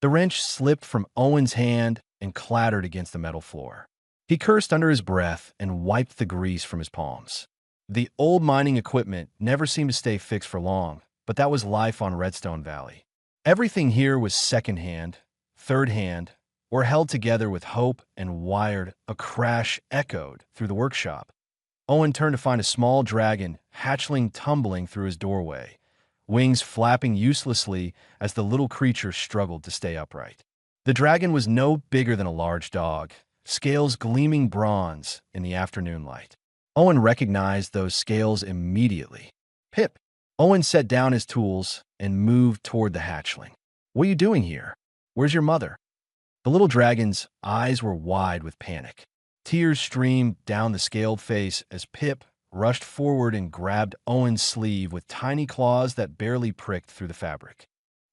The wrench slipped from Owen's hand and clattered against the metal floor. He cursed under his breath and wiped the grease from his palms. The old mining equipment never seemed to stay fixed for long, but that was life on Redstone Valley. Everything here was second-hand, third-hand, or held together with hope and wired. A crash echoed through the workshop. Owen turned to find a small dragon hatchling tumbling through his doorway, wings flapping uselessly as the little creature struggled to stay upright. The dragon was no bigger than a large dog, scales gleaming bronze in the afternoon light. Owen recognized those scales immediately. "Pip." Owen set down his tools and moved toward the hatchling. "What are you doing here? Where's your mother?" The little dragon's eyes were wide with panic. Tears streamed down the scaled face as Pip rushed forward and grabbed Owen's sleeve with tiny claws that barely pricked through the fabric.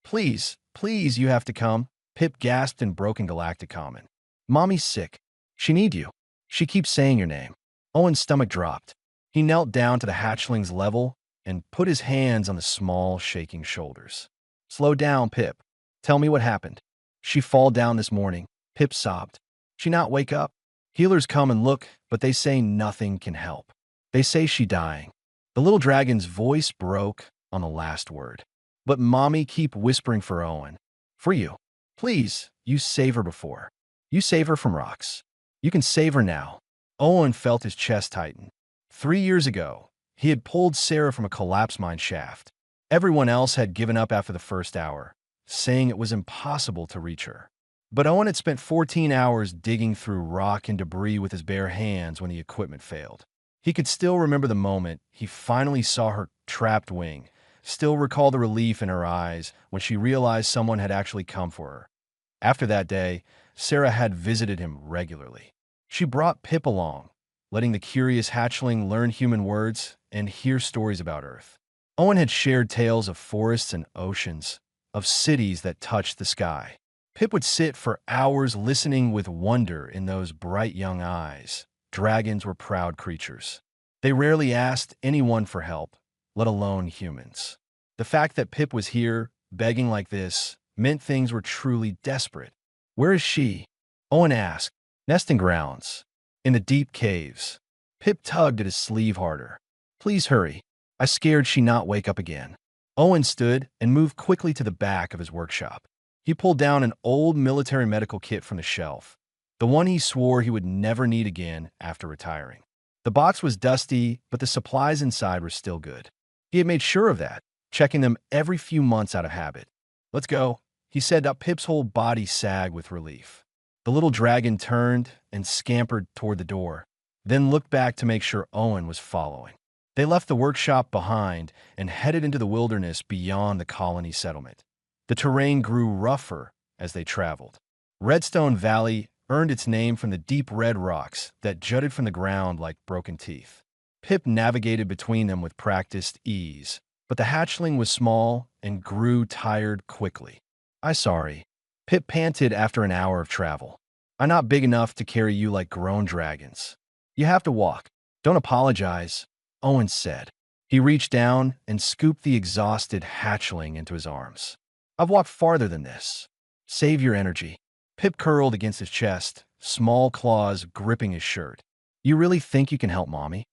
"Please, please, you have to come," Pip gasped in broken galactic common. "Mommy's sick. She needs you. She keeps saying your name." Owen's stomach dropped. He knelt down to the hatchling's level and put his hands on the small, shaking shoulders. "Slow down, Pip. Tell me what happened." "She fall down this morning," Pip sobbed. "She not wake up. Healers come and look, but they say nothing can help. They say she dying." The little dragon's voice broke on the last word. "But Mommy keep whispering for Owen. For you. Please, you save her before. You save her from rocks. You can save her now." Owen felt his chest tighten. 3 years ago, he had pulled Sarah from a collapsed mine shaft. Everyone else had given up after the first hour, saying it was impossible to reach her. But Owen had spent 14 hours digging through rock and debris with his bare hands when the equipment failed. He could still remember the moment he finally saw her trapped wing, still recall the relief in her eyes when she realized someone had actually come for her. After that day, Sarah had visited him regularly. She brought Pip along, letting the curious hatchling learn human words and hear stories about Earth. Owen had shared tales of forests and oceans, of cities that touched the sky. Pip would sit for hours listening with wonder in those bright young eyes. Dragons were proud creatures. They rarely asked anyone for help, let alone humans. The fact that Pip was here, begging like this, meant things were truly desperate. "Where is she?" Owen asked. "Nesting grounds. In the deep caves." Pip tugged at his sleeve harder. "Please hurry. I scared she not wake up again." Owen stood and moved quickly to the back of his workshop. He pulled down an old military medical kit from the shelf, the one he swore he would never need again after retiring. The box was dusty, but the supplies inside were still good. He had made sure of that, checking them every few months out of habit. "Let's go," he said. Pip's whole body sagged with relief. The little dragon turned and scampered toward the door, then looked back to make sure Owen was following. They left the workshop behind and headed into the wilderness beyond the colony settlement. The terrain grew rougher as they traveled. Redstone Valley earned its name from the deep red rocks that jutted from the ground like broken teeth. Pip navigated between them with practiced ease, but the hatchling was small and grew tired quickly. "I'm sorry," Pip panted after an hour of travel. "I'm not big enough to carry you like grown dragons. You have to walk." "Don't apologize," Owen said. He reached down and scooped the exhausted hatchling into his arms. "I've walked farther than this. Save your energy." Pip curled against his chest, small claws gripping his shirt. "You really think you can help Mommy?"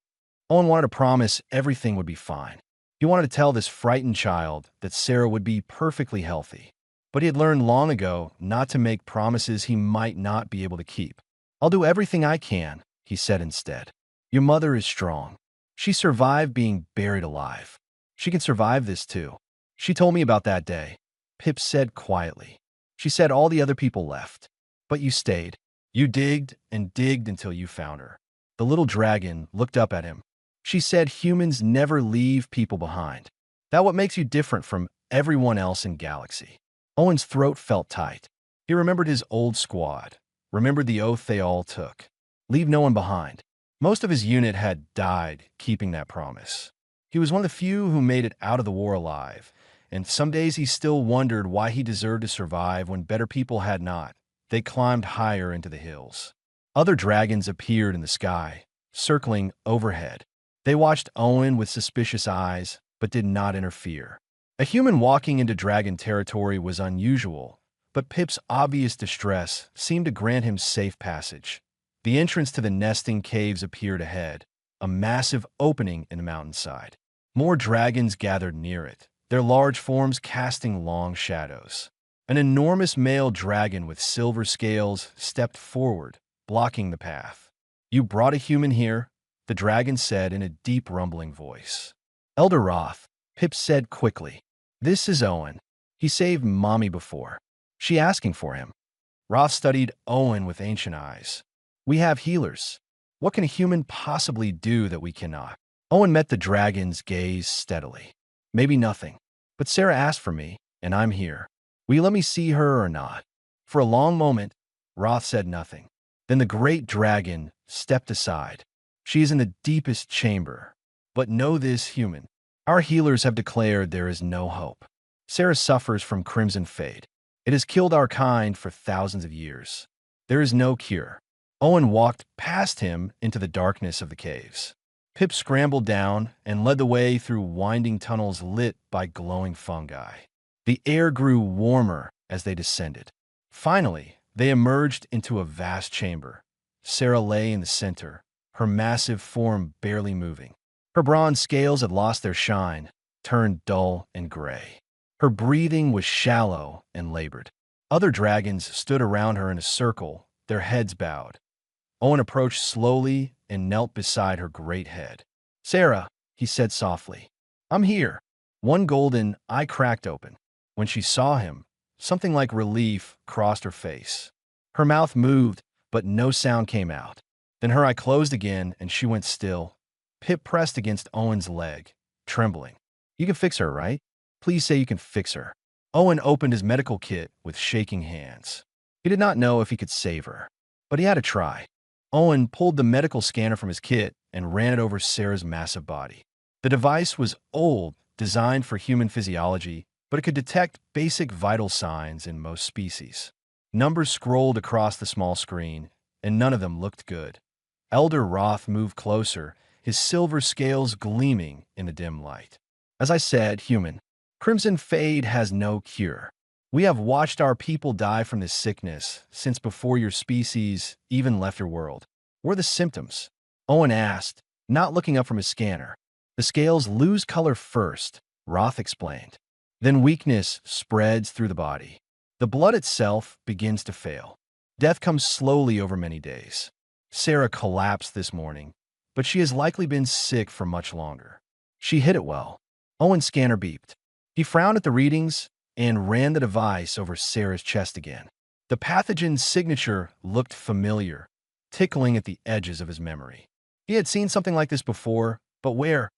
Owen wanted to promise everything would be fine. He wanted to tell this frightened child that Sarah would be perfectly healthy. But he had learned long ago not to make promises he might not be able to keep. "I'll do everything I can," he said instead. "Your mother is strong. She survived being buried alive. She can survive this too. She told me about that day," Pip said quietly. "She said all the other people left. But you stayed. You digged and digged until you found her." The little dragon looked up at him. "She said humans never leave people behind. That what makes you different from everyone else in Galaxy." Owen's throat felt tight. He remembered his old squad, remembered the oath they all took. Leave no one behind. Most of his unit had died keeping that promise. He was one of the few who made it out of the war alive, and some days he still wondered why he deserved to survive when better people had not. They climbed higher into the hills. Other dragons appeared in the sky, circling overhead. They watched Owen with suspicious eyes, but did not interfere. A human walking into dragon territory was unusual, but Pip's obvious distress seemed to grant him safe passage. The entrance to the nesting caves appeared ahead, a massive opening in the mountainside. More dragons gathered near it, their large forms casting long shadows. An enormous male dragon with silver scales stepped forward, blocking the path. "You brought a human here?" the dragon said in a deep rumbling voice. "Elder Roth," Pip said quickly. "This is Owen. He saved Mommy before. She asking for him." Roth studied Owen with ancient eyes. "We have healers. What can a human possibly do that we cannot?" Owen met the dragon's gaze steadily. "Maybe nothing. But Sarah asked for me, and I'm here. Will you let me see her or not?" For a long moment, Roth said nothing. Then the great dragon stepped aside. "She is in the deepest chamber. But know this, human. Our healers have declared there is no hope. Sarah suffers from crimson fade. It has killed our kind for thousands of years. There is no cure." Owen walked past him into the darkness of the caves. Pip scrambled down and led the way through winding tunnels lit by glowing fungi. The air grew warmer as they descended. Finally, they emerged into a vast chamber. Sarah lay in the center, her massive form barely moving. Her bronze scales had lost their shine, turned dull and gray. Her breathing was shallow and labored. Other dragons stood around her in a circle, their heads bowed. Owen approached slowly and knelt beside her great head. "Sarah," he said softly, "I'm here." One golden eye cracked open. When she saw him, something like relief crossed her face. Her mouth moved, but no sound came out. Then her eye closed again and she went still. Pip pressed against Owen's leg, trembling. "You can fix her, right? Please say you can fix her." Owen opened his medical kit with shaking hands. He did not know if he could save her, but he had to try. Owen pulled the medical scanner from his kit and ran it over Sarah's massive body. The device was old, designed for human physiology, but it could detect basic vital signs in most species. Numbers scrolled across the small screen, and none of them looked good. Elder Roth moved closer, his silver scales gleaming in the dim light. "As I said, human, crimson fade has no cure. We have watched our people die from this sickness since before your species even left your world. What are the symptoms?" Owen asked, not looking up from his scanner. "The scales lose color first," Roth explained. "Then weakness spreads through the body. The blood itself begins to fail. Death comes slowly over many days. Sarah collapsed this morning, but she has likely been sick for much longer." She hit it well. Owen's scanner beeped. He frowned at the readings and ran the device over Sarah's chest again. The pathogen's signature looked familiar, tickling at the edges of his memory. He had seen something like this before, but where?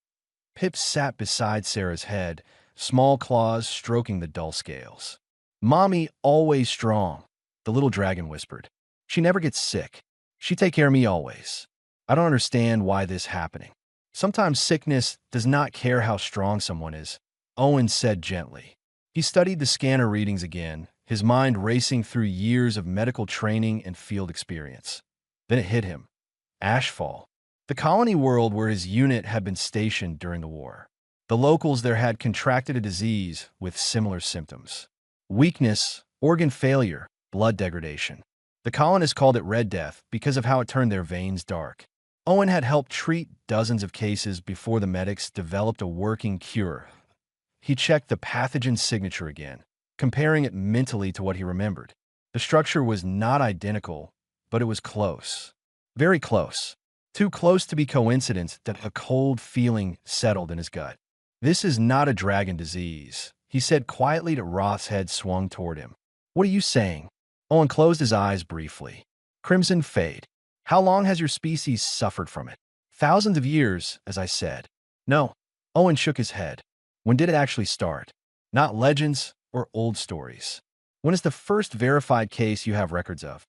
Pip sat beside Sarah's head, small claws stroking the dull scales. "Mommy always strong," the little dragon whispered. "She never gets sick. She take care of me always. I don't understand why this happening. Sometimes sickness does not care how strong someone is," Owen said gently. He studied the scanner readings again, his mind racing through years of medical training and field experience. Then it hit him. Ashfall, the colony world where his unit had been stationed during the war. The locals there had contracted a disease with similar symptoms. Weakness, organ failure, blood degradation. The colonists called it Red Death because of how it turned their veins dark. Owen had helped treat dozens of cases before the medics developed a working cure. He checked the pathogen signature again, comparing it mentally to what he remembered. The structure was not identical, but it was close. Very close. Too close to be coincidence that a cold feeling settled in his gut. "This is not a dragon disease," he said quietly to Roth's head swung toward him. "What are you saying?" Owen closed his eyes briefly. "Crimson fade. How long has your species suffered from it?" "Thousands of years, as I said." "No." Owen shook his head. "When did it actually start? Not legends or old stories. When is the first verified case you have records of?"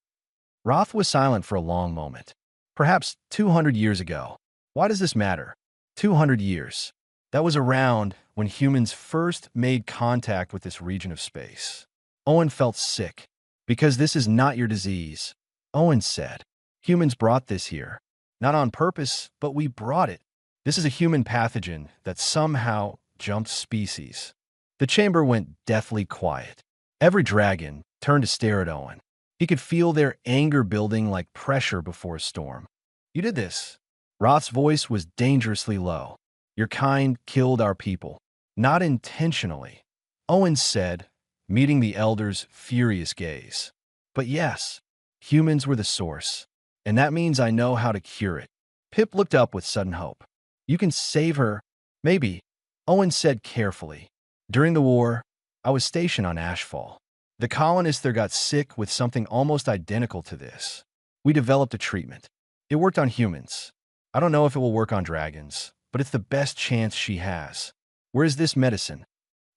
Roth was silent for a long moment. "Perhaps 200 years ago." "Why does this matter?" 200 years. That was around when humans first made contact with this region of space. Owen felt sick. "Because this is not your disease," Owen said. "Humans brought this here. Not on purpose, but we brought it. This is a human pathogen that somehow jumped species." The chamber went deathly quiet. Every dragon, turned to stare at Owen. He could feel their anger building like pressure before a storm. You did this. Roth's voice was dangerously low. Your kind killed our people. Not intentionally, Owen said, meeting the elder's furious gaze. But yes, humans were the source. And that means I know how to cure it. Pip looked up with sudden hope. You can save her. Maybe, Owen said carefully. During the war, I was stationed on Ashfall. The colonists there got sick with something almost identical to this. We developed a treatment. It worked on humans. I don't know if it will work on dragons, but it's the best chance she has. Where is this medicine?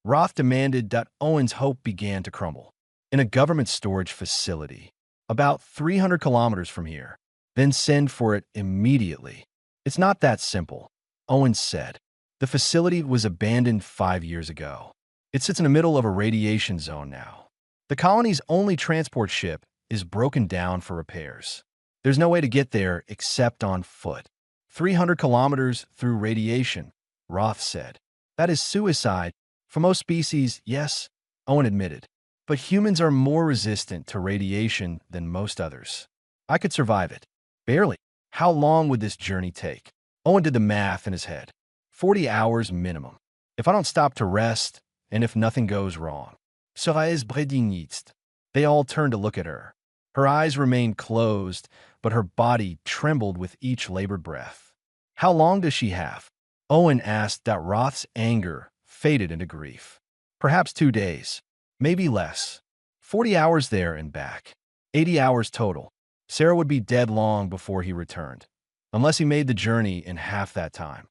Roth demanded that Owen's hope began to crumble. In a government storage facility, about 300 kilometers from here. Then send for it immediately. It's not that simple, Owen said. The facility was abandoned 5 years ago. It sits in the middle of a radiation zone now. The colony's only transport ship is broken down for repairs. There's no way to get there except on foot. 300 kilometers through radiation, Roth said. That is suicide. For most species, yes, Owen admitted. But humans are more resistant to radiation than most others. I could survive it. Barely. How long would this journey take? Owen did the math in his head. 40 hours minimum. If I don't stop to rest, and if nothing goes wrong. Serais bredinist. They all turned to look at her. Her eyes remained closed, but her body trembled with each labored breath. How long does she have? Owen asked that Roth's anger faded into grief. Perhaps 2 days. Maybe less. 40 hours there and back. 80 hours total. Sarah would be dead long before he returned, unless he made the journey in half that time.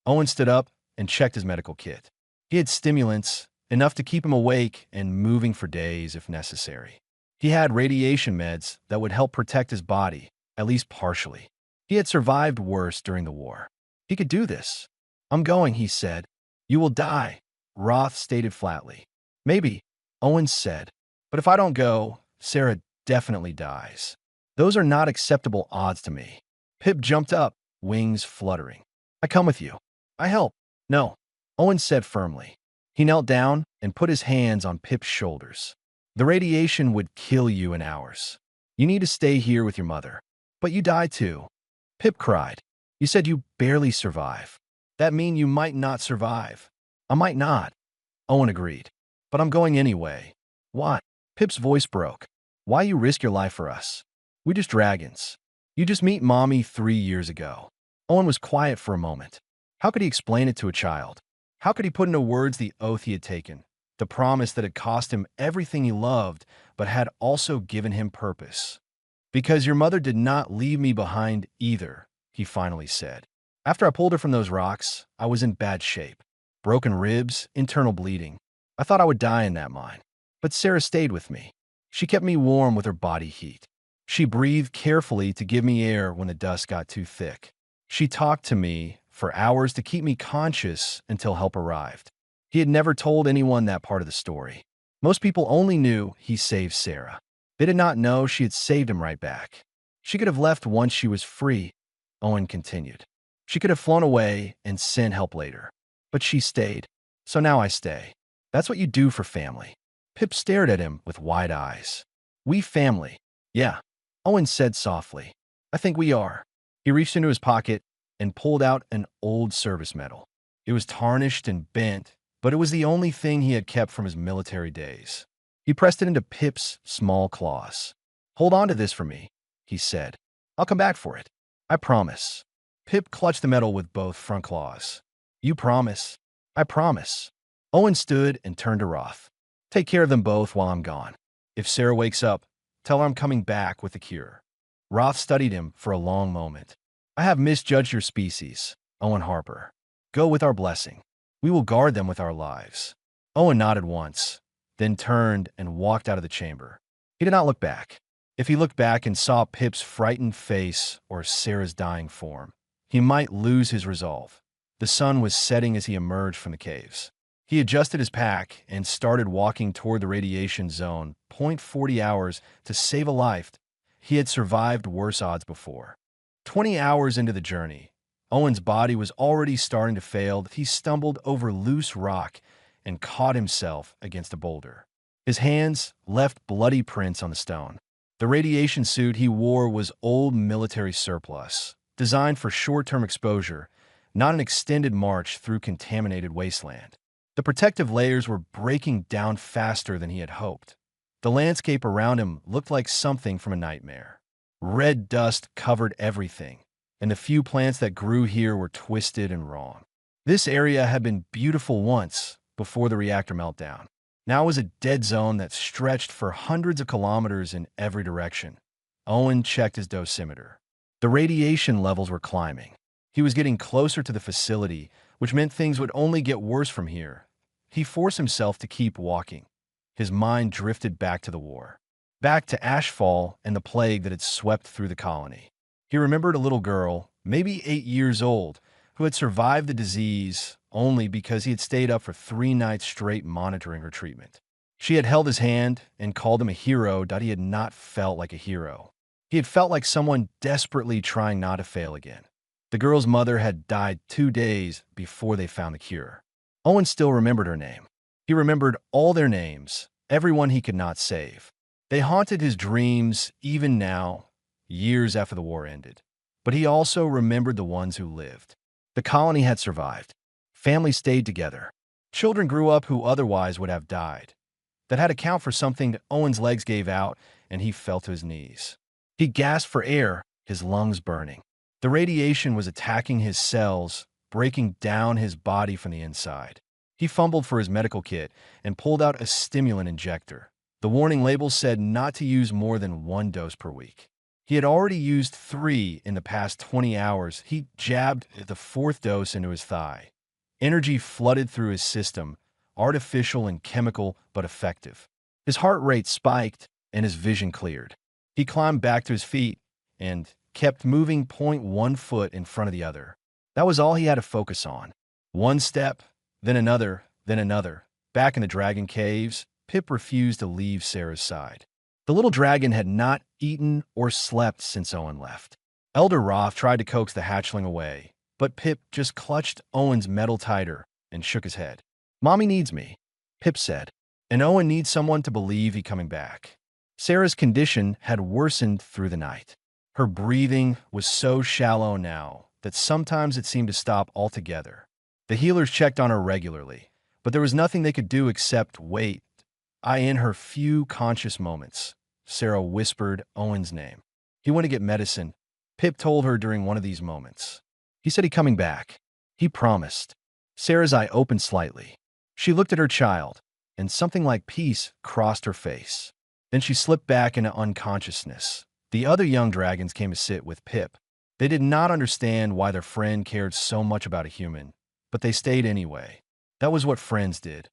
Owen stood up and checked his medical kit. He had stimulants, enough to keep him awake and moving for days if necessary. He had radiation meds that would help protect his body, at least partially. He had survived worse during the war. He could do this. I'm going, he said. You will die, Roth stated flatly. Maybe, Owen said. But if I don't go, Sarah definitely dies. Those are not acceptable odds to me. Pip jumped up, wings fluttering. I come with you. I help. No, Owen said firmly. He knelt down and put his hands on Pip's shoulders. The radiation would kill you in hours. You need to stay here with your mother. But you die too. Pip cried. You said you barely survive. That mean you might not survive. I might not. Owen agreed. But I'm going anyway. Why? Pip's voice broke. Why you risk your life for us? We just dragons. You just meet Mommy 3 years ago. Owen was quiet for a moment. How could he explain it to a child? How could he put into words the oath he had taken, the promise that had cost him everything he loved, but had also given him purpose? Because your mother did not leave me behind either, he finally said. After I pulled her from those rocks, I was in bad shape. Broken ribs, internal bleeding. I thought I would die in that mine. But Sarah stayed with me. She kept me warm with her body heat. She breathed carefully to give me air when the dust got too thick. She talked to me for hours to keep me conscious until help arrived. He had never told anyone that part of the story. Most people only knew he saved Sarah. They did not know she had saved him right back. She could have left once she was free, Owen continued. She could have flown away and sent help later. But she stayed. So now I stay. That's what you do for family. Pip stared at him with wide eyes. We family. Yeah, Owen said softly. I think we are. He reached into his pocket and pulled out an old service medal. It was tarnished and bent, but it was the only thing he had kept from his military days. He pressed it into Pip's small claws. Hold on to this for me, he said. I'll come back for it. I promise. Pip clutched the medal with both front claws. You promise? I promise. Owen stood and turned to Roth. Take care of them both while I'm gone. If Sarah wakes up, tell her I'm coming back with the cure. Roth studied him for a long moment. I have misjudged your species, Owen Harper. Go with our blessing. We will guard them with our lives. Owen nodded once, then turned and walked out of the chamber. He did not look back. If he looked back and saw Pip's frightened face or Sarah's dying form, he might lose his resolve. The sun was setting as he emerged from the caves. He adjusted his pack and started walking toward the radiation zone, 40 hours to save a life. He had survived worse odds before. 20 hours into the journey, Owen's body was already starting to fail. He stumbled over loose rock and caught himself against a boulder. His hands left bloody prints on the stone. The radiation suit he wore was old military surplus, designed for short-term exposure, not an extended march through contaminated wasteland. The protective layers were breaking down faster than he had hoped. The landscape around him looked like something from a nightmare. Red dust covered everything, and the few plants that grew here were twisted and wrong. This area had been beautiful once, before the reactor meltdown. Now it was a dead zone that stretched for hundreds of kilometers in every direction. Owen checked his dosimeter. The radiation levels were climbing. He was getting closer to the facility, which meant things would only get worse from here. He forced himself to keep walking. His mind drifted back to the war, back to Ashfall and the plague that had swept through the colony. He remembered a little girl, maybe 8 years old, who had survived the disease only because he had stayed up for 3 nights straight monitoring her treatment. She had held his hand and called him a hero, but he had not felt like a hero. He had felt like someone desperately trying not to fail again. The girl's mother had died 2 days before they found the cure. Owen still remembered her name. He remembered all their names, everyone he could not save. They haunted his dreams even now, years after the war ended. But he also remembered the ones who lived. The colony had survived. Families stayed together. Children grew up who otherwise would have died. That had to count for something that Owen's legs gave out, and he fell to his knees. He gasped for air, his lungs burning. The radiation was attacking his cells, breaking down his body from the inside. He fumbled for his medical kit and pulled out a stimulant injector. The warning label said not to use more than 1 dose per week. He had already used 3 in the past 20 hours. He jabbed the 4th dose into his thigh. Energy flooded through his system, artificial and chemical, but effective. His heart rate spiked and his vision cleared. He climbed back to his feet and kept moving 0.1 foot in front of the other. That was all he had to focus on. 1 step, then another, then another. Back in the dragon caves, Pip refused to leave Sarah's side. The little dragon had not eaten or slept since Owen left. Elder Roth tried to coax the hatchling away, but Pip just clutched Owen's metal tighter and shook his head. "Mommy needs me," Pip said, "and Owen needs someone to believe he's coming back." Sarah's condition had worsened through the night. Her breathing was so shallow now that sometimes it seemed to stop altogether. The healers checked on her regularly, but there was nothing they could do except wait. In her few conscious moments, Sarah whispered Owen's name. "He went to get medicine," Pip told her during one of these moments. "He said he's coming back. He promised." Sarah's eye opened slightly. She looked at her child, and something like peace crossed her face. Then she slipped back into unconsciousness. The other young dragons came to sit with Pip. They did not understand why their friend cared so much about a human, but they stayed anyway. That was what friends did.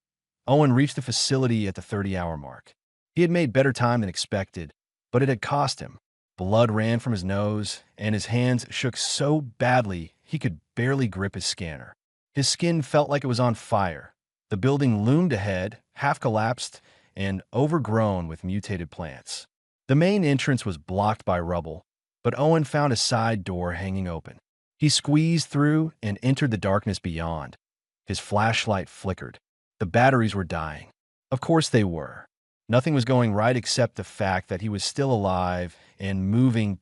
Owen reached the facility at the 30-hour mark. He had made better time than expected, but it had cost him. Blood ran from his nose, and his hands shook so badly he could barely grip his scanner. His skin felt like it was on fire. The building loomed ahead, half collapsed and overgrown with mutated plants. The main entrance was blocked by rubble, but Owen found a side door hanging open. He squeezed through and entered the darkness beyond. His flashlight flickered. The batteries were dying. Of course they were. Nothing was going right except the fact that he was still alive and moving.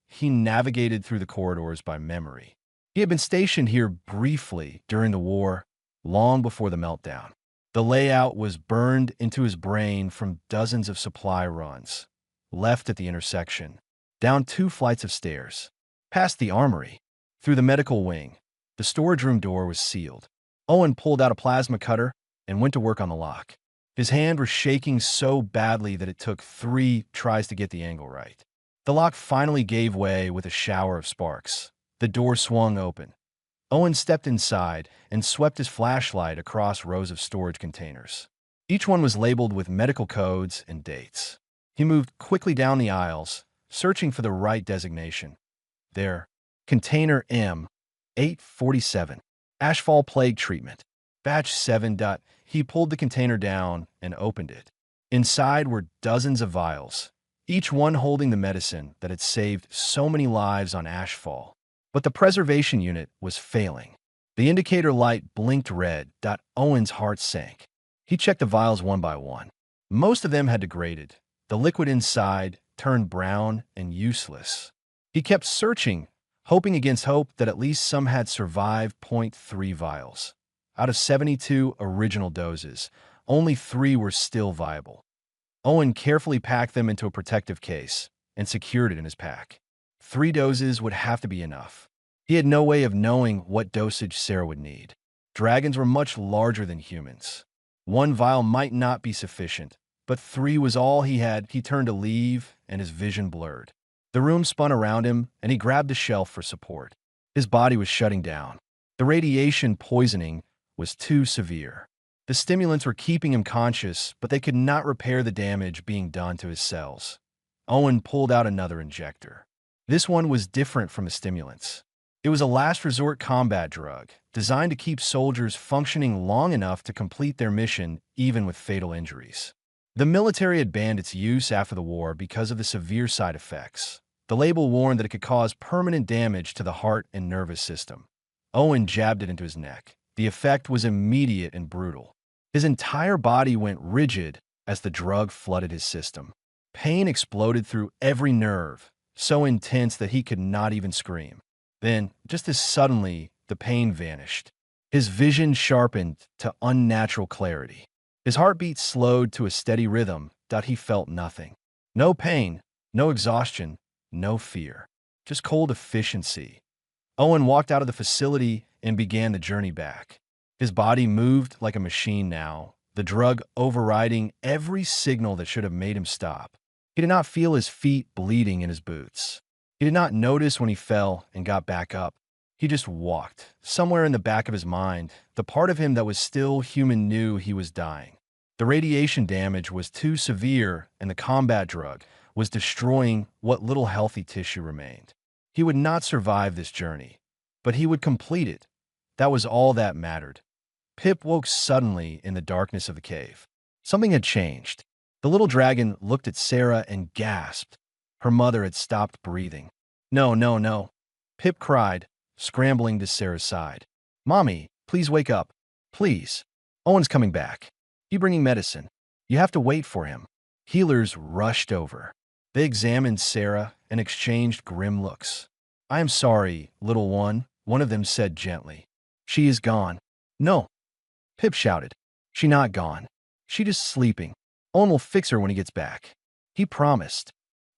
He navigated through the corridors by memory. He had been stationed here briefly during the war, long before the meltdown. The layout was burned into his brain from dozens of supply runs. Left at the intersection, down 2 flights of stairs, past the armory, through the medical wing. The storage room door was sealed. Owen pulled out a plasma cutter and went to work on the lock. His hand was shaking so badly that it took 3 tries to get the angle right. The lock finally gave way with a shower of sparks. The door swung open. Owen stepped inside and swept his flashlight across rows of storage containers. Each one was labeled with medical codes and dates. He moved quickly down the aisles, searching for the right designation. There, Container M847, Ashfall Plague Treatment, Batch 7. He pulled the container down and opened it. Inside were dozens of vials, each one holding the medicine that had saved so many lives on Ashfall. But the preservation unit was failing. The indicator light blinked red. Owen's heart sank. He checked the vials one by one. Most of them had degraded. The liquid inside turned brown and useless. He kept searching, hoping against hope that at least some had survived. Point 3 vials. Out of 72 original doses, only 3 were still viable. Owen carefully packed them into a protective case and secured it in his pack. 3 doses would have to be enough. He had no way of knowing what dosage Sarah would need. Dragons were much larger than humans. 1 vial might not be sufficient, but 3 was all he had. He turned to leave, and his vision blurred. The room spun around him, and he grabbed a shelf for support. His body was shutting down. The radiation poisoning was too severe. The stimulants were keeping him conscious, but they could not repair the damage being done to his cells. Owen pulled out another injector. This one was different from the stimulants. It was a last-resort combat drug, designed to keep soldiers functioning long enough to complete their mission, even with fatal injuries. The military had banned its use after the war because of the severe side effects. The label warned that it could cause permanent damage to the heart and nervous system. Owen jabbed it into his neck. The effect was immediate and brutal. His entire body went rigid as the drug flooded his system. Pain exploded through every nerve, so intense that he could not even scream. Then, just as suddenly, the pain vanished. His vision sharpened to unnatural clarity. His heartbeat slowed to a steady rhythm. He felt nothing. No pain, no exhaustion, no fear. Just cold efficiency. Owen walked out of the facility and began the journey back. His body moved like a machine now, the drug overriding every signal that should have made him stop. He did not feel his feet bleeding in his boots. He did not notice when he fell and got back up. He just walked. Somewhere in the back of his mind, the part of him that was still human knew he was dying. The radiation damage was too severe, and the combat drug was destroying what little healthy tissue remained. He would not survive this journey, but he would complete it. That was all that mattered. Pip woke suddenly in the darkness of the cave. Something had changed. The little dragon looked at Sarah and gasped. Her mother had stopped breathing. "No, no, no," Pip cried, scrambling to Sarah's side. "Mommy, please wake up. Please. Owen's coming back. He's bringing medicine. You have to wait for him." Healers rushed over. They examined Sarah and exchanged grim looks. "I am sorry, little one of them said gently. "She is gone." "No," Pip shouted. "She not gone. She just sleeping. Owen will fix her when he gets back." He promised.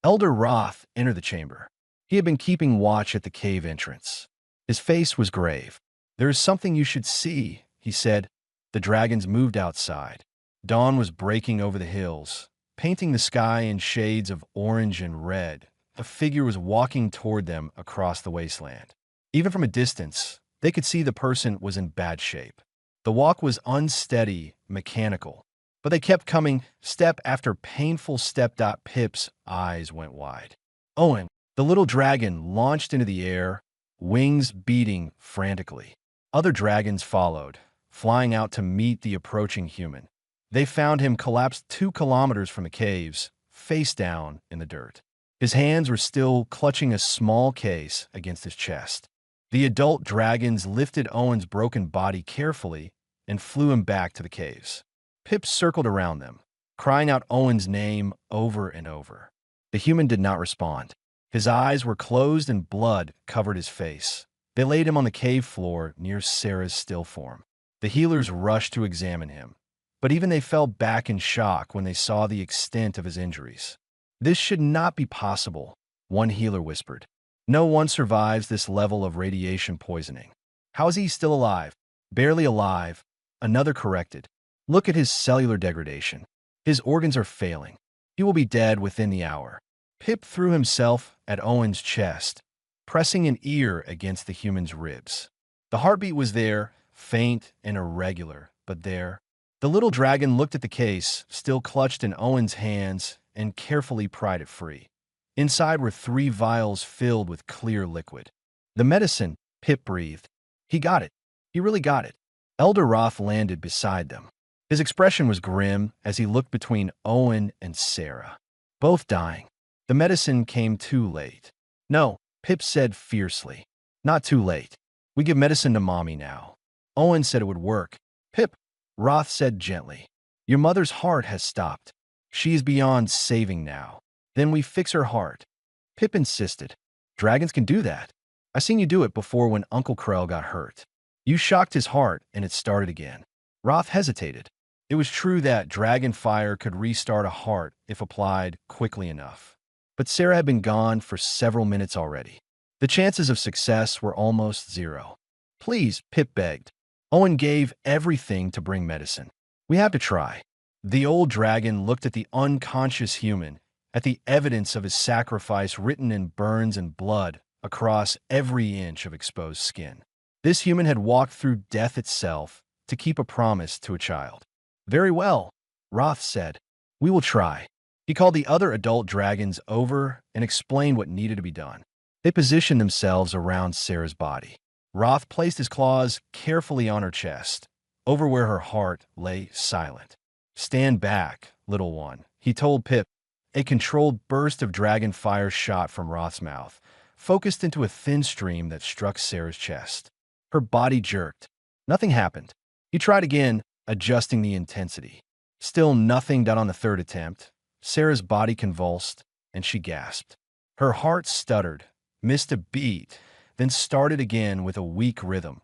Elder Roth entered the chamber. He had been keeping watch at the cave entrance. His face was grave. "There is something you should see," he said. The dragons moved outside. Dawn was breaking over the hills, painting the sky in shades of orange and red. A figure was walking toward them across the wasteland. Even from a distance, they could see the person was in bad shape. The walk was unsteady, mechanical, but they kept coming, step after painful step. Pip's eyes went wide. Owen, the little dragon, launched into the air, wings beating frantically. Other dragons followed, flying out to meet the approaching human. They found him collapsed 2 kilometers from the caves, face down in the dirt. His hands were still clutching a small case against his chest. The adult dragons lifted Owen's broken body carefully and flew him back to the caves. Pip circled around them, crying out Owen's name over and over. The human did not respond. His eyes were closed and blood covered his face. They laid him on the cave floor near Sarah's still form. The healers rushed to examine him, but even they fell back in shock when they saw the extent of his injuries. "This should not be possible," one healer whispered. "No one survives this level of radiation poisoning. How is he still alive?" "Barely alive," another corrected. "Look at his cellular degradation. His organs are failing. He will be dead within the hour." Pip threw himself at Owen's chest, pressing an ear against the human's ribs. The heartbeat was there, faint and irregular, but there. The little dragon looked at the case, still clutched in Owen's hands, and carefully pried it free. Inside were 3 vials filled with clear liquid. "The medicine," Pip breathed. "He got it. He really got it." Elder Roth landed beside them. His expression was grim as he looked between Owen and Sarah. Both dying. The medicine came too late. "No," Pip said fiercely. "Not too late. We give medicine to Mommy now." Owen said it would work. "Pip," Roth said gently, "your mother's heart has stopped. She is beyond saving now. Then we fix her heart. Pip insisted. Dragons can do that. I seen you do it before when Uncle Krell got hurt. You shocked his heart and it started again. Roth hesitated. It was true that dragon fire could restart a heart if applied quickly enough. But Sarah had been gone for several minutes already. The chances of success were almost zero. Please, Pip begged. Owen gave everything to bring medicine. We have to try. The old dragon looked at the unconscious human, at the evidence of his sacrifice written in burns and blood across every inch of exposed skin. This human had walked through death itself to keep a promise to a child. Very well, Roth said. We will try. He called the other adult dragons over and explained what needed to be done. They positioned themselves around Sarah's body. Roth placed his claws carefully on her chest, over where her heart lay silent. Stand back, little one, he told Pip. A controlled burst of dragon fire shot from Roth's mouth, focused into a thin stream that struck Sarah's chest. Her body jerked. Nothing happened. He tried again, adjusting the intensity. Still nothing done on the third attempt. Sarah's body convulsed, and she gasped. Her heart stuttered, missed a beat, then started again with a weak rhythm.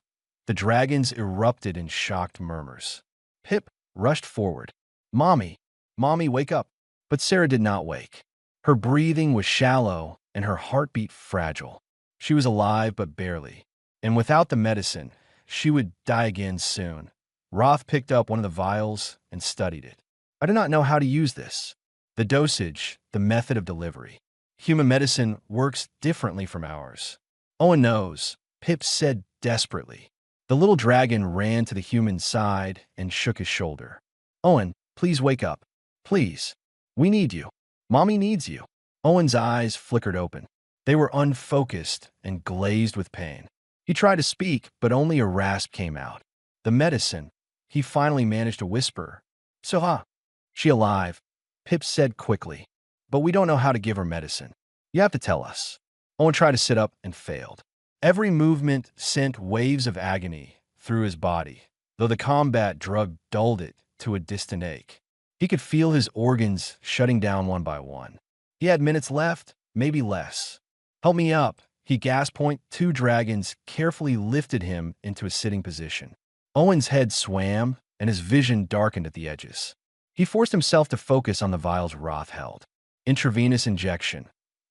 The dragons erupted in shocked murmurs. Pip rushed forward. Mommy, Mommy, wake up. But Sarah did not wake. Her breathing was shallow and her heartbeat fragile. She was alive, but barely. And without the medicine, she would die again soon. Roth picked up one of the vials and studied it. I do not know how to use this. The dosage, the method of delivery. Human medicine works differently from ours. Owen knows, Pip said desperately. The little dragon ran to the human's side and shook his shoulder. Owen, please wake up. Please. We need you. Mommy needs you. Owen's eyes flickered open. They were unfocused and glazed with pain. He tried to speak, but only a rasp came out. The medicine, he finally managed to whisper. Sera, she alive? Pip said quickly. But we don't know how to give her medicine. You have to tell us. Owen tried to sit up and failed. Every movement sent waves of agony through his body, though the combat drug dulled it to a distant ache. He could feel his organs shutting down one by one. He had minutes left, maybe less. Help me up, he gasped. Two dragons carefully lifted him into a sitting position. Owen's head swam, and his vision darkened at the edges. He forced himself to focus on the vials Roth held. Intravenous injection.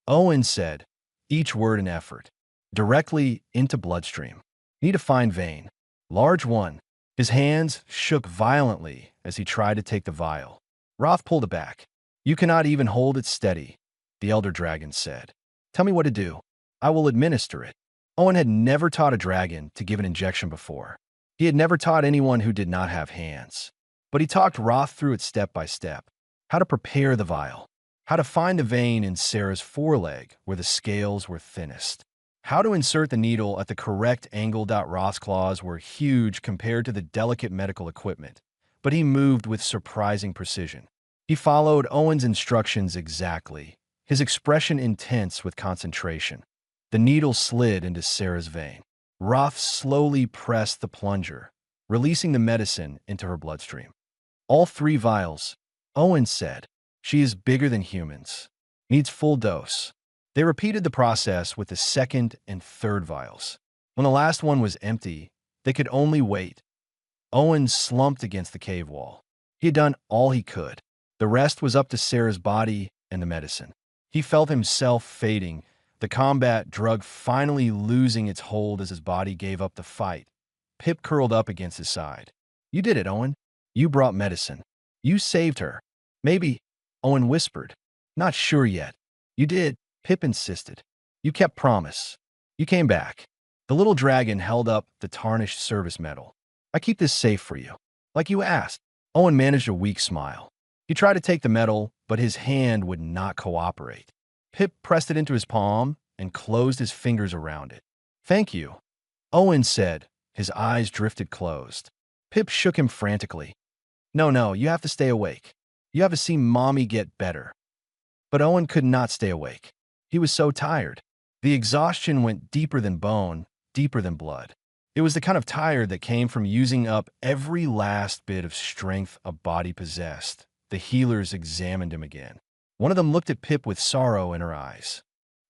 Owen said, each word an effort. Directly into bloodstream. Need a fine vein. Large one. His hands shook violently as he tried to take the vial. Roth pulled it back. You cannot even hold it steady, the elder dragon said. Tell me what to do. I will administer it. Owen had never taught a dragon to give an injection before. He had never taught anyone who did not have hands. But he talked Roth through it step by step. How to prepare the vial. How to find the vein in Sarah's foreleg where the scales were thinnest. How to insert the needle at the correct angle. Roth's claws were huge compared to the delicate medical equipment, but he moved with surprising precision. He followed Owen's instructions exactly, his expression intense with concentration. The needle slid into Sarah's vein. Roth slowly pressed the plunger, releasing the medicine into her bloodstream. All 3 vials, Owen said. She is bigger than humans. Needs full dose. They repeated the process with the second and third vials. When the last one was empty, they could only wait. Owen slumped against the cave wall. He had done all he could. The rest was up to Sarah's body and the medicine. He felt himself fading, the combat drug finally losing its hold as his body gave up the fight. Pip curled up against his side. You did it, Owen. You brought medicine. You saved her. Maybe, Owen whispered. Not sure yet. You did. Pip insisted. You kept promise. You came back. The little dragon held up the tarnished service medal. I keep this safe for you. Like you asked. Owen managed a weak smile. He tried to take the medal, but his hand would not cooperate. Pip pressed it into his palm and closed his fingers around it. Thank you, Owen said. His eyes drifted closed. Pip shook him frantically. No, you have to stay awake. You have to see Mommy get better. But Owen could not stay awake. He was so tired. The exhaustion went deeper than bone, deeper than blood. It was the kind of tired that came from using up every last bit of strength a body possessed the healers examined him again. One of them looked at Pip with sorrow in her eyes.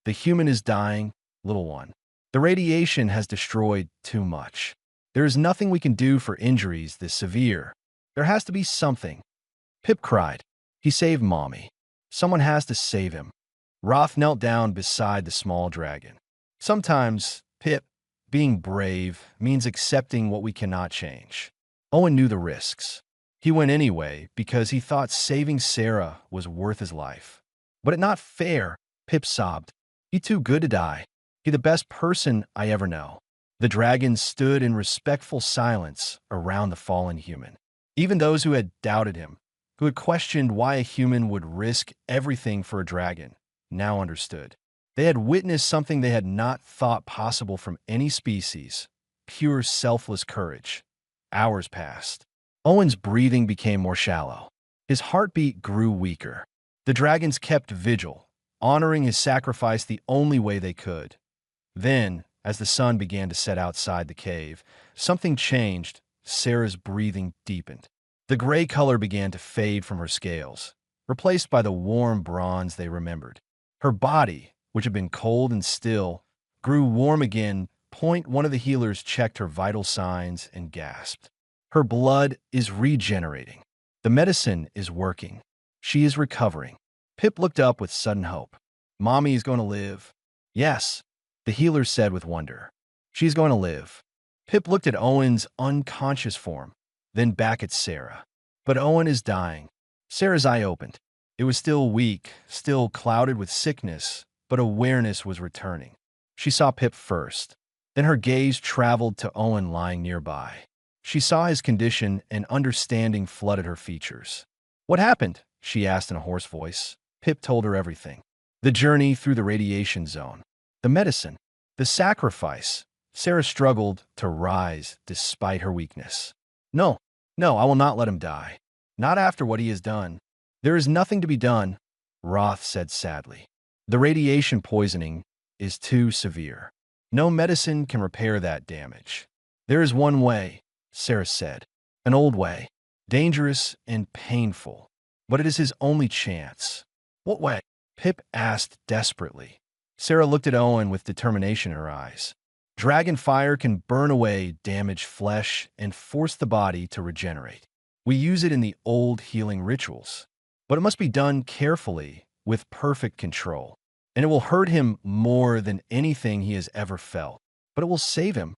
The human is dying, little one. The radiation has destroyed too much. There is nothing we can do for injuries this severe. There has to be something. Pip cried. He saved Mommy. Someone has to save him. Roth knelt down beside the small dragon. Sometimes, Pip, being brave means accepting what we cannot change. Owen knew the risks. He went anyway because he thought saving Sarah was worth his life. But it's not fair, Pip sobbed. He's too good to die. He's the best person I ever know. The dragon stood in respectful silence around the fallen human. Even those who had doubted him, who had questioned why a human would risk everything for a dragon, now understood. They had witnessed something they had not thought possible from any species, pure selfless courage. Hours passed. Owen's breathing became more shallow. His heartbeat grew weaker. The dragons kept vigil, honoring his sacrifice the only way they could. Then, as the sun began to set outside the cave, something changed. Sarah's breathing deepened. The gray color began to fade from her scales, replaced by the warm bronze they remembered. Her body, which had been cold and still, grew warm again. One of the healers checked her vital signs and gasped. Her blood is regenerating. The medicine is working. She is recovering. Pip looked up with sudden hope. Mommy is going to live. Yes, the healer said with wonder. She's going to live. Pip looked at Owen's unconscious form, then back at Sarah. But Owen is dying. Sarah's eye opened. It was still weak, still clouded with sickness, but awareness was returning. She saw Pip first. Then her gaze traveled to Owen lying nearby. She saw his condition and understanding flooded her features. What happened? She asked in a hoarse voice. Pip told her everything. The journey through the radiation zone. The medicine. The sacrifice. Sarah struggled to rise despite her weakness. No, I will not let him die. Not after what he has done. There is nothing to be done, Roth said sadly. The radiation poisoning is too severe. No medicine can repair that damage. There is one way, Sarah said. An old way. Dangerous and painful. But it is his only chance. What way? Pip asked desperately. Sarah looked at Owen with determination in her eyes. Dragon fire can burn away damaged flesh and force the body to regenerate. We use it in the old healing rituals. But it must be done carefully, with perfect control. And it will hurt him more than anything he has ever felt. But it will save him.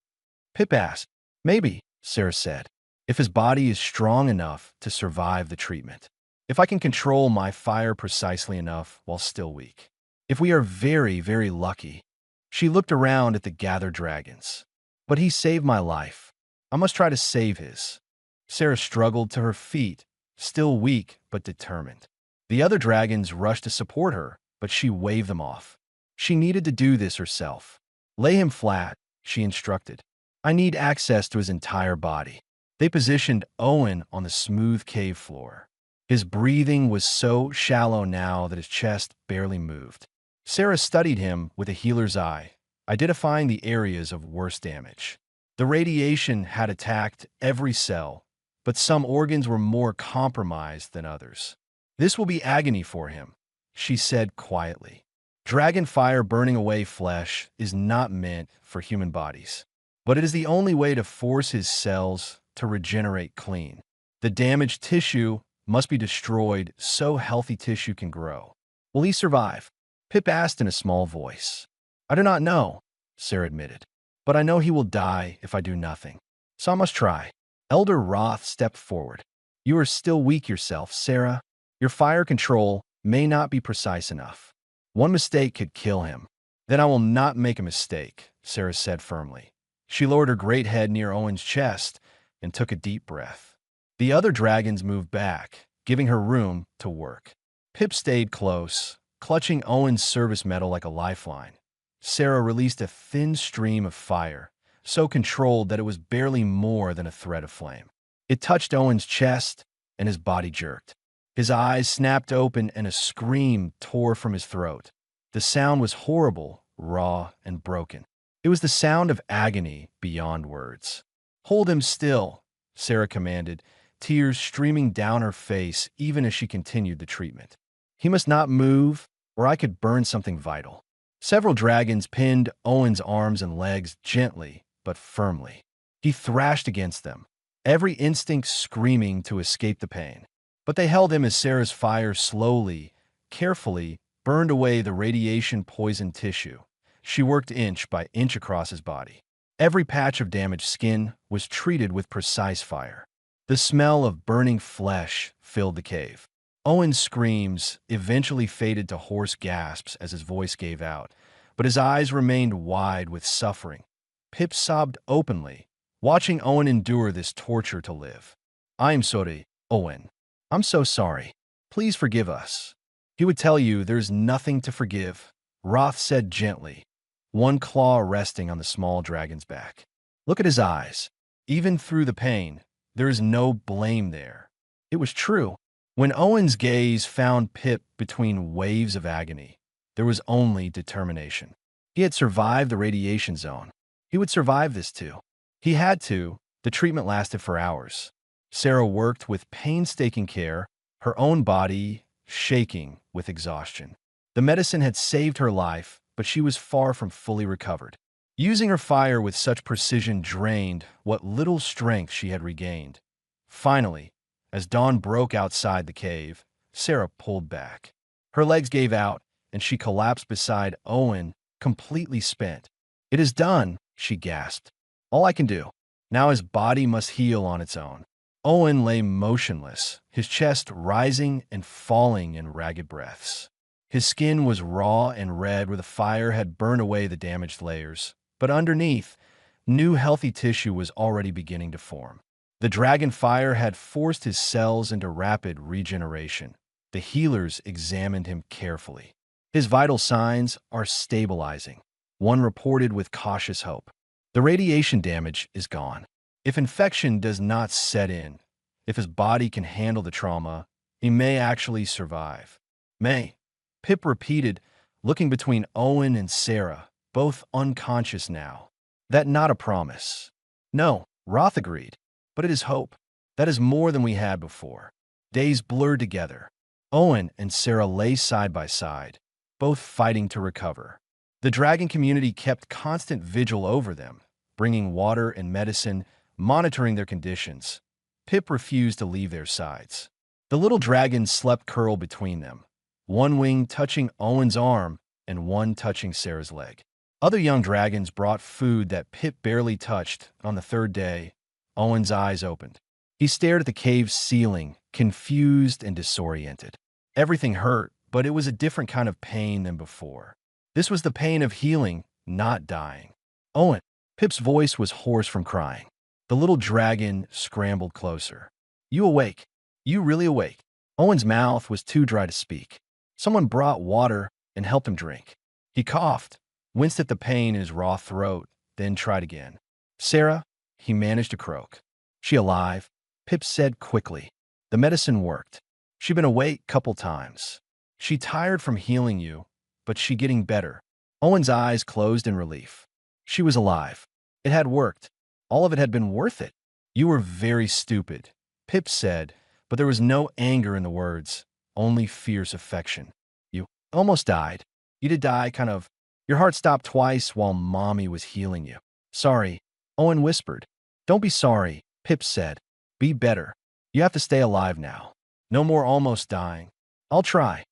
Pip asked. Maybe, Sarah said, if his body is strong enough to survive the treatment. If I can control my fire precisely enough while still weak. If we are very, very lucky. She looked around at the gathered dragons. But he saved my life. I must try to save his. Sarah struggled to her feet, still weak but determined. The other dragons rushed to support her, but she waved them off. She needed to do this herself. Lay him flat, she instructed. I need access to his entire body. They positioned Owen on the smooth cave floor. His breathing was so shallow now that his chest barely moved. Sarah studied him with a healer's eye, identifying the areas of worst damage. The radiation had attacked every cell, but some organs were more compromised than others. This will be agony for him, she said quietly. Dragon fire burning away flesh is not meant for human bodies, but it is the only way to force his cells to regenerate clean. The damaged tissue must be destroyed so healthy tissue can grow. Will he survive? Pip asked in a small voice. I do not know, Sarah admitted, but I know he will die if I do nothing. So I must try. Elder Roth stepped forward. You are still weak yourself, Sarah. Your fire control may not be precise enough. One mistake could kill him. Then I will not make a mistake, Sarah said firmly. She lowered her great head near Owen's chest and took a deep breath. The other dragons moved back, giving her room to work. Pip stayed close, clutching Owen's service medal like a lifeline. Sarah released a thin stream of fire, so controlled that it was barely more than a thread of flame. It touched Owen's chest, and his body jerked. His eyes snapped open, and a scream tore from his throat. The sound was horrible, raw, and broken. It was the sound of agony beyond words. Hold him still, Sarah commanded, tears streaming down her face even as she continued the treatment. He must not move, or I could burn something vital. Several dragons pinned Owen's arms and legs gently but firmly. He thrashed against them, every instinct screaming to escape the pain. But they held him as Sarah's fire slowly, carefully burned away the radiation-poisoned tissue. She worked inch by inch across his body. Every patch of damaged skin was treated with precise fire. The smell of burning flesh filled the cave. Owen's screams eventually faded to hoarse gasps as his voice gave out, but his eyes remained wide with suffering. Pip sobbed openly, watching Owen endure this torture to live. "I'm sorry, Owen. I'm so sorry. Please forgive us." He would tell you there's nothing to forgive, Roth said gently, one claw resting on the small dragon's back. Look at his eyes. Even through the pain, there is no blame there. It was true. When Owen's gaze found Pip between waves of agony, there was only determination. He had survived the radiation zone. He would survive this too. He had to. The treatment lasted for hours. Sarah worked with painstaking care, her own body shaking with exhaustion. The medicine had saved her life, but she was far from fully recovered. Using her fire with such precision drained what little strength she had regained. Finally, as dawn broke outside the cave, Sarah pulled back. Her legs gave out, and she collapsed beside Owen, completely spent. "It is done," she gasped. "All I can do. Now his body must heal on its own." Owen lay motionless, his chest rising and falling in ragged breaths. His skin was raw and red where the fire had burned away the damaged layers, but underneath, new healthy tissue was already beginning to form. The dragon fire had forced his cells into rapid regeneration. The healers examined him carefully. "His vital signs are stabilizing," one reported with cautious hope. "The radiation damage is gone. If infection does not set in, if his body can handle the trauma, he may actually survive." "May," Pip repeated, looking between Owen and Sarah, both unconscious now. "That not a promise." "No," Roth agreed, "but it is hope. That is more than we had before." Days blurred together. Owen and Sarah lay side by side, both fighting to recover. The dragon community kept constant vigil over them, bringing water and medicine, monitoring their conditions. Pip refused to leave their sides. The little dragons slept curled between them, one wing touching Owen's arm and one touching Sarah's leg. Other young dragons brought food that Pip barely touched. On the third day, Owen's eyes opened. He stared at the cave's ceiling, confused and disoriented. Everything hurt, but it was a different kind of pain than before. This was the pain of healing, not dying. "Owen," Pip's voice was hoarse from crying. The little dragon scrambled closer. "You awake? You really awake?" Owen's mouth was too dry to speak. Someone brought water and helped him drink. He coughed, winced at the pain in his raw throat, then tried again. "Sarah," he managed to croak. "She alive?" Pip said quickly. "The medicine worked. She been awake couple times. She tired from healing you, but she getting better." Owen's eyes closed in relief. She was alive. It had worked. All of it had been worth it. "You were very stupid," Pip said, but there was no anger in the words, only fierce affection. "You almost died. You did die, kind of. Your heart stopped twice while Mommy was healing you." "Sorry," Owen whispered. "Don't be sorry," Pip said. "Be better. You have to stay alive now. No more almost dying." "I'll try."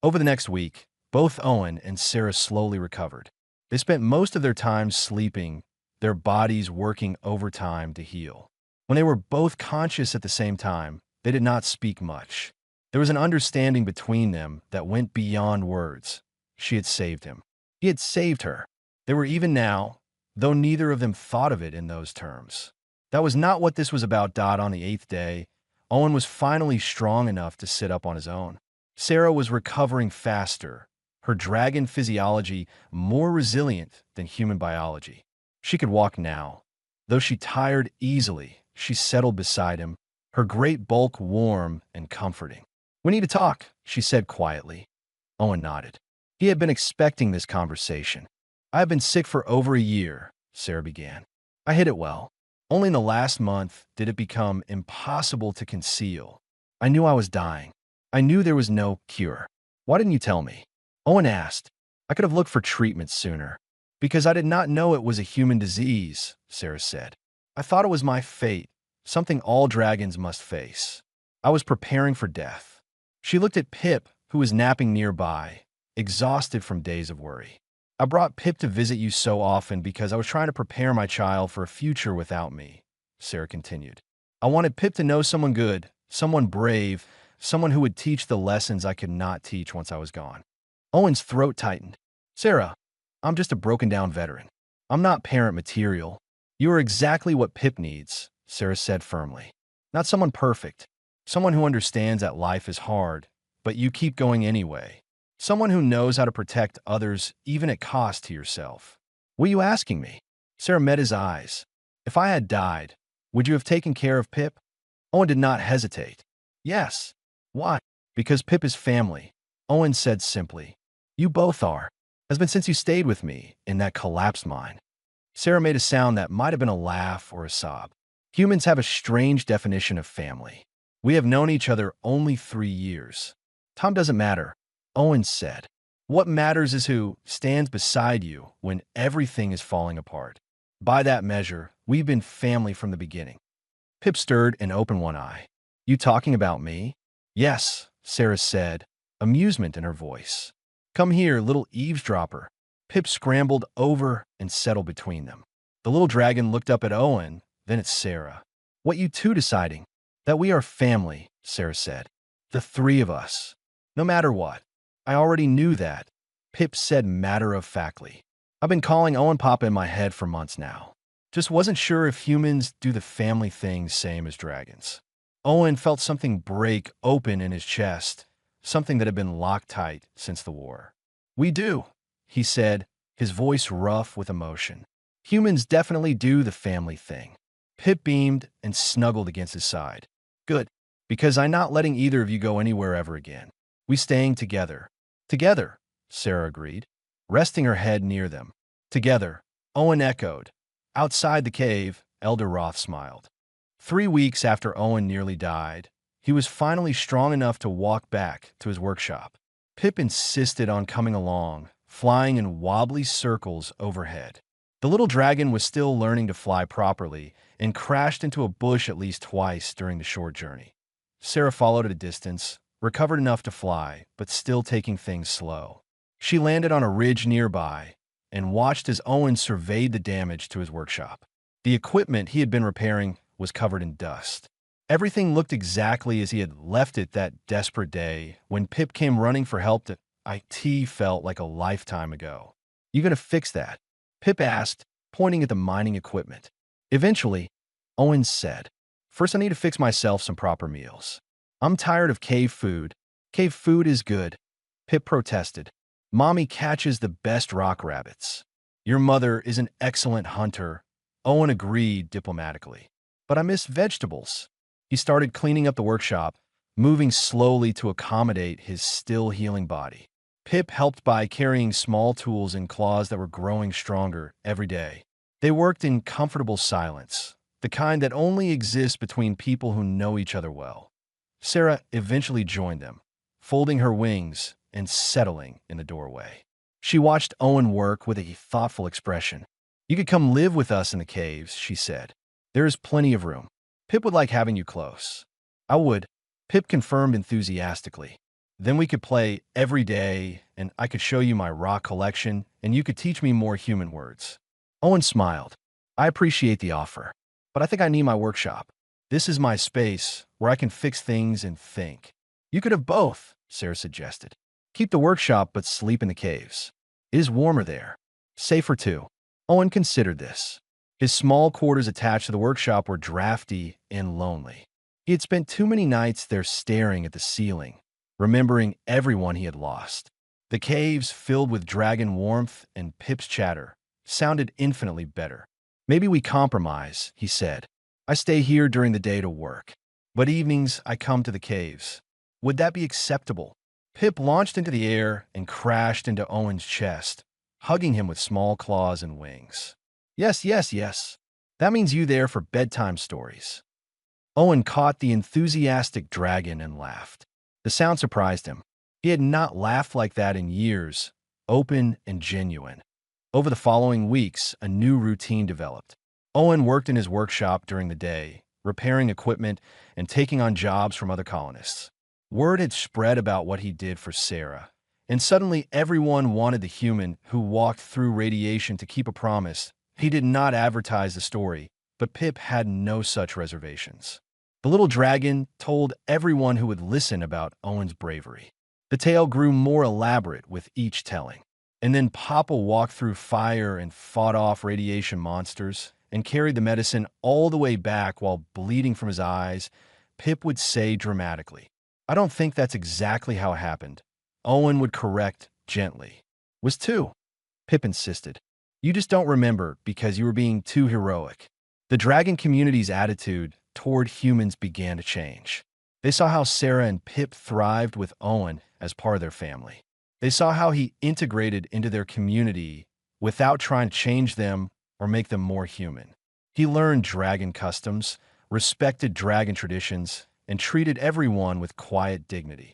Over the next week, both Owen and Sarah slowly recovered. They spent most of their time sleeping, their bodies working overtime to heal. When they were both conscious at the same time, they did not speak much. There was an understanding between them that went beyond words. She had saved him. He had saved her. They were even now, though neither of them thought of it in those terms. That was not what this was about. On the 8th day, Owen was finally strong enough to sit up on his own. Sarah was recovering faster, her dragon physiology more resilient than human biology. She could walk now. Though she tired easily, she settled beside him, her great bulk warm and comforting. "We need to talk," she said quietly. Owen nodded. He had been expecting this conversation. "I have been sick for over a year," Sarah began. "I hid it well. Only in the last month did it become impossible to conceal. I knew I was dying. I knew there was no cure. Why didn't you tell me? Owen asked. I could have looked for treatment sooner. Because I did not know it was a human disease, Sarah said. I thought it was my fate, something all dragons must face. I was preparing for death. She looked at Pip, who was napping nearby, exhausted from days of worry. I brought Pip to visit you so often because I was trying to prepare my child for a future without me, Sarah continued. I wanted Pip to know someone good, someone brave, someone who would teach the lessons I could not teach once I was gone. Owen's throat tightened. Sarah, I'm just a broken-down veteran. I'm not parent material. You are exactly what Pip needs, Sarah said firmly. Not someone perfect. Someone who understands that life is hard, but you keep going anyway. Someone who knows how to protect others even at cost to yourself. What are you asking me? Sarah met his eyes. If I had died, would you have taken care of Pip? Owen did not hesitate. Yes. Why? Because Pip is family. Owen said simply. You both are. Has been since you stayed with me in that collapsed mine. Sarah made a sound that might have been a laugh or a sob. Humans have a strange definition of family. We have known each other only 3 years. Time doesn't matter, Owen said. What matters is who stands beside you when everything is falling apart. By that measure, we've been family from the beginning. Pip stirred and opened one eye. You talking about me? Yes, Sarah said, amusement in her voice. Come here, little eavesdropper. Pip scrambled over and settled between them. The little dragon looked up at Owen, then at Sarah. What you two deciding? That we are family, Sarah said. The 3 of us. No matter what. I already knew that, Pip said matter-of-factly. I've been calling Owen Papa in my head for months now. Just wasn't sure if humans do the family thing same as dragons. Owen felt something break open in his chest, something that had been locked tight since the war. We do, he said, his voice rough with emotion. Humans definitely do the family thing. Pip beamed and snuggled against his side. Good, because I'm not letting either of you go anywhere ever again. We staying together. Together, Sarah agreed, resting her head near them. Together, Owen echoed. Outside the cave, Elder Roth smiled. 3 weeks after Owen nearly died, he was finally strong enough to walk back to his workshop. Pip insisted on coming along, flying in wobbly circles overhead. The little dragon was still learning to fly properly and crashed into a bush at least twice during the short journey. Sarah followed at a distance, recovered enough to fly, but still taking things slow. She landed on a ridge nearby and watched as Owen surveyed the damage to his workshop. The equipment he had been repairing was covered in dust. Everything looked exactly as he had left it that desperate day when Pip came running for help that it felt like a lifetime ago. You gonna fix that? Pip asked, pointing at the mining equipment. Eventually, Owen said, First I need to fix myself some proper meals. I'm tired of cave food. Cave food is good, Pip protested. Mommy catches the best rock rabbits. Your mother is an excellent hunter, Owen agreed diplomatically. But I miss vegetables. He started cleaning up the workshop, moving slowly to accommodate his still healing body. Pip helped by carrying small tools and claws that were growing stronger every day. They worked in comfortable silence, the kind that only exists between people who know each other well. Sarah eventually joined them, folding her wings and settling in the doorway. She watched Owen work with a thoughtful expression. You could come live with us in the caves, she said. There is plenty of room. Pip would like having you close. I would, Pip confirmed enthusiastically. Then we could play every day, and I could show you my rock collection, and you could teach me more human words. Owen smiled. I appreciate the offer, but I think I need my workshop. This is my space where I can fix things and think. You could have both, Sarah suggested. Keep the workshop but sleep in the caves. It is warmer there. Safer too. Owen considered this. His small quarters attached to the workshop were drafty and lonely. He had spent too many nights there staring at the ceiling, remembering everyone he had lost. The caves, filled with dragon warmth and Pip's chatter, sounded infinitely better. Maybe we compromise, he said. I stay here during the day to work, but evenings I come to the caves. Would that be acceptable? Pip launched into the air and crashed into Owen's chest, hugging him with small claws and wings. Yes, yes, yes. That means you there for bedtime stories. Owen caught the enthusiastic dragon and laughed. The sound surprised him. He had not laughed like that in years, open and genuine. Over the following weeks, a new routine developed. Owen worked in his workshop during the day, repairing equipment and taking on jobs from other colonists. Word had spread about what he did for Sarah, and suddenly everyone wanted the human who walked through radiation to keep a promise. He did not advertise the story, but Pip had no such reservations. The little dragon told everyone who would listen about Owen's bravery. The tale grew more elaborate with each telling. And then Papa walked through fire and fought off radiation monsters and carried the medicine all the way back while bleeding from his eyes. Pip would say dramatically, "I don't think that's exactly how it happened." Owen would correct gently. "Was too." Pip insisted. "You just don't remember because you were being too heroic." The dragon community's attitude toward humans began to change. They saw how Sarah and Pip thrived with Owen as part of their family. They saw how he integrated into their community without trying to change them or make them more human. He learned dragon customs, respected dragon traditions, and treated everyone with quiet dignity.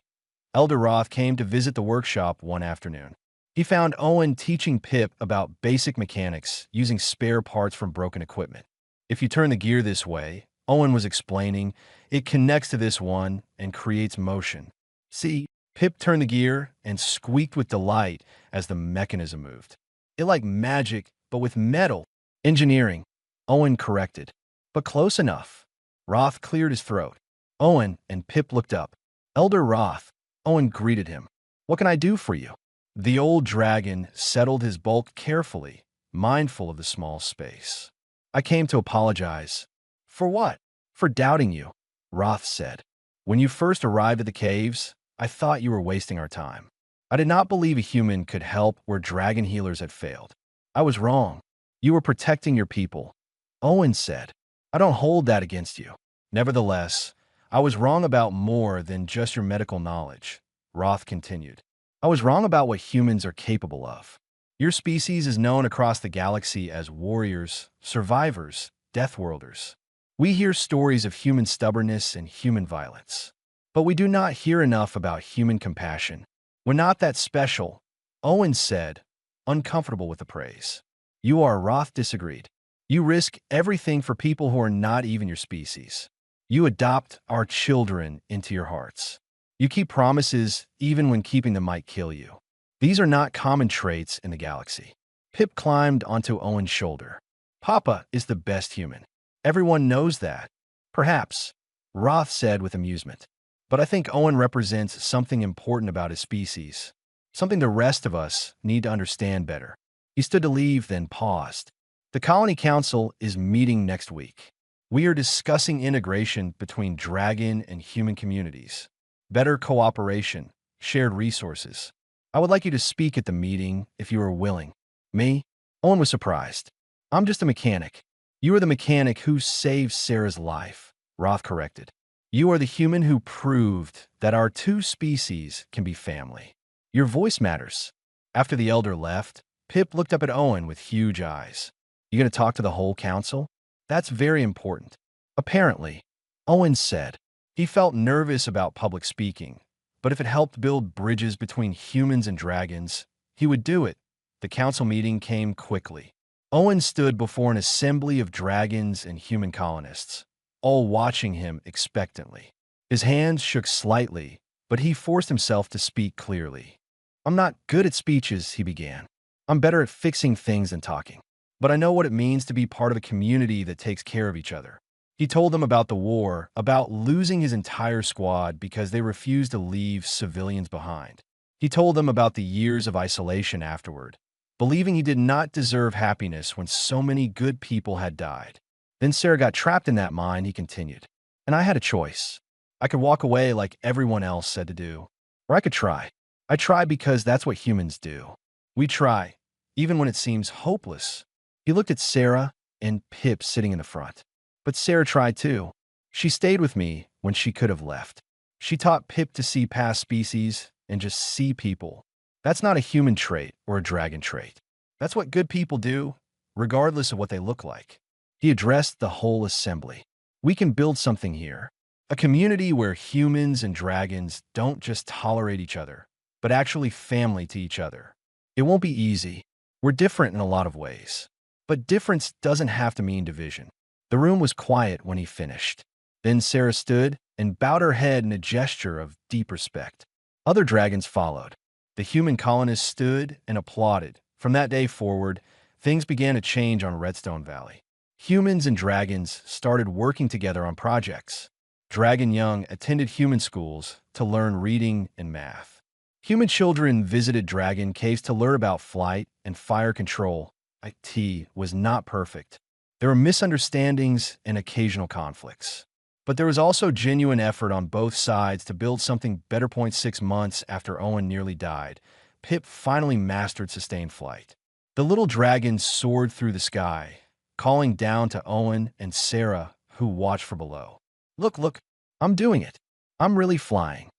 Elder Roth came to visit the workshop one afternoon. He found Owen teaching Pip about basic mechanics using spare parts from broken equipment. "If you turn the gear this way," Owen was explaining, "it connects to this one and creates motion." "See?" Pip turned the gear and squeaked with delight as the mechanism moved. "It like magic, but with metal." "Engineering," Owen corrected. "But close enough." Roth cleared his throat. Owen and Pip looked up. "Elder Roth," Owen greeted him. "What can I do for you?" The old dragon settled his bulk carefully, mindful of the small space. "I came to apologize." "For what?" "For doubting you," Roth said. "When you first arrived at the caves, I thought you were wasting our time. I did not believe a human could help where dragon healers had failed. I was wrong. You were protecting your people." Owen said, "I don't hold that against you." "Nevertheless, I was wrong about more than just your medical knowledge," Roth continued. "I was wrong about what humans are capable of. Your species is known across the galaxy as warriors, survivors, deathworlders. We hear stories of human stubbornness and human violence. But we do not hear enough about human compassion. We're not that special," Owen said, uncomfortable with the praise. "You are," Roth disagreed. "You risk everything for people who are not even your species. You adopt our children into your hearts. You keep promises even when keeping them might kill you. These are not common traits in the galaxy." Pip climbed onto Owen's shoulder. "Papa is the best human. Everyone knows that." "Perhaps," Roth said with amusement. "But I think Owen represents something important about his species, something the rest of us need to understand better." He stood to leave, then paused. "The Colony Council is meeting next week. We are discussing integration between dragon and human communities, better cooperation, shared resources. I would like you to speak at the meeting if you are willing." "Me?" Owen was surprised. "I'm just a mechanic." "You are the mechanic who saved Sarah's life," Roth corrected. "You are the human who proved that our two species can be family. Your voice matters." After the elder left, Pip looked up at Owen with huge eyes. "You going to talk to the whole council?" "That's very important." "Apparently," Owen said. He felt nervous about public speaking, but if it helped build bridges between humans and dragons, he would do it. The council meeting came quickly. Owen stood before an assembly of dragons and human colonists, all watching him expectantly. His hands shook slightly, but he forced himself to speak clearly. "I'm not good at speeches," he began. "I'm better at fixing things than talking. But I know what it means to be part of a community that takes care of each other." He told them about the war, about losing his entire squad because they refused to leave civilians behind. He told them about the years of isolation afterward, believing he did not deserve happiness when so many good people had died. "Then Sarah got trapped in that mine," he continued. "And I had a choice. I could walk away like everyone else said to do, or I could try. I try because that's what humans do. We try, even when it seems hopeless." He looked at Sarah and Pip sitting in the front. "But Sarah tried too. She stayed with me when she could have left. She taught Pip to see past species and just see people. That's not a human trait or a dragon trait. That's what good people do, regardless of what they look like." He addressed the whole assembly. We can build something here. A community where humans and dragons don't just tolerate each other, but actually family to each other. It won't be easy. We're different in a lot of ways. But difference doesn't have to mean division. The room was quiet when he finished. Then Sarah stood and bowed her head in a gesture of deep respect. Other dragons followed. The human colonists stood and applauded. From that day forward, things began to change on Redstone Valley. Humans and dragons started working together on projects. Dragon Young attended human schools to learn reading and math. Human children visited dragon caves to learn about flight and fire control. IT was not perfect. There were misunderstandings and occasional conflicts. But there was also genuine effort on both sides to build something better. 6 months after Owen nearly died, Pip finally mastered sustained flight. The little dragon soared through the sky, calling down to Owen and Sarah, who watched from below. Look, look, I'm doing it. I'm really flying.